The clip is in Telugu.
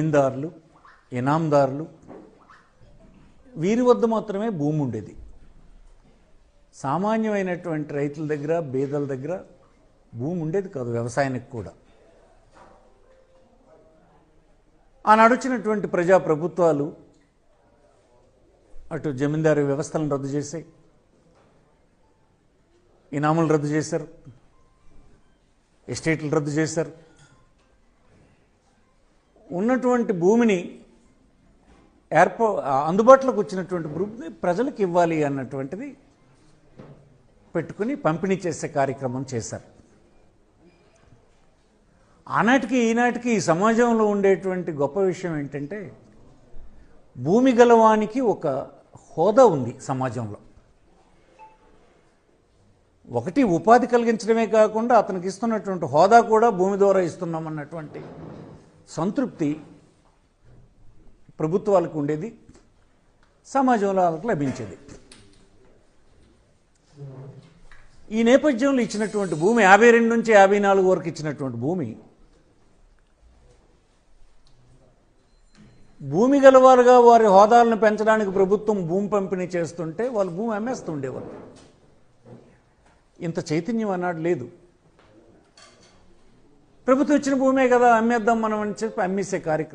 జమీందారులు, ఇనాందారులు వీరి వద్ద మాత్రమే భూమి ఉండేది. సామాన్యమైనటువంటి రైతుల దగ్గర, బీదల దగ్గర భూమి ఉండేది కాదు వ్యవసాయానికి కూడా. ఆనాడు వచ్చినటువంటి ప్రజాప్రభుత్వాలు అటు జమీందారు వ్యవస్థలను రద్దు చేశాయి, ఇనాములు రద్దు చేశారు, ఎస్టేట్లు రద్దు చేశారు. ఉన్నటువంటి భూమిని అందుబాటులోకి వచ్చినటువంటి భూమిని ప్రజలకు ఇవ్వాలి అన్నటువంటిది పెట్టుకుని పంపిణీ చేసే కార్యక్రమం చేశారు. ఆనాటికి ఈనాటికి ఈ సమాజంలో ఉండేటువంటి గొప్ప విషయం ఏంటంటే భూమి గలవానికి ఒక హోదా ఉంది సమాజంలో. ఒకటి ఉపాధి కలిగించడమే కాకుండా అతనికి ఇస్తున్నటువంటి హోదా కూడా భూమి ద్వారా ఇస్తున్నామన్నటువంటి సంతృప్తి ప్రభుత్వాలకు ఉండేది, సమాజంలో వాళ్ళకు లభించేది. ఈ నేపథ్యంలో ఇచ్చినటువంటి భూమి 52 నుంచి 54 వరకు ఇచ్చినటువంటి భూమి గలవారుగా వారి హోదాలను పెంచడానికి ప్రభుత్వం భూమి పంపిణీ చేస్తుంటే వాళ్ళు భూమి అమ్మేస్తూ ఉండేవారు. ఇంత చైతన్యం అన్నాడు లేదు. ప్రభుత్వం ఇచ్చిన భూమే కదా అమ్మేద్దాం మనం అని చెప్పి అమ్మేసే కార్యక్రమం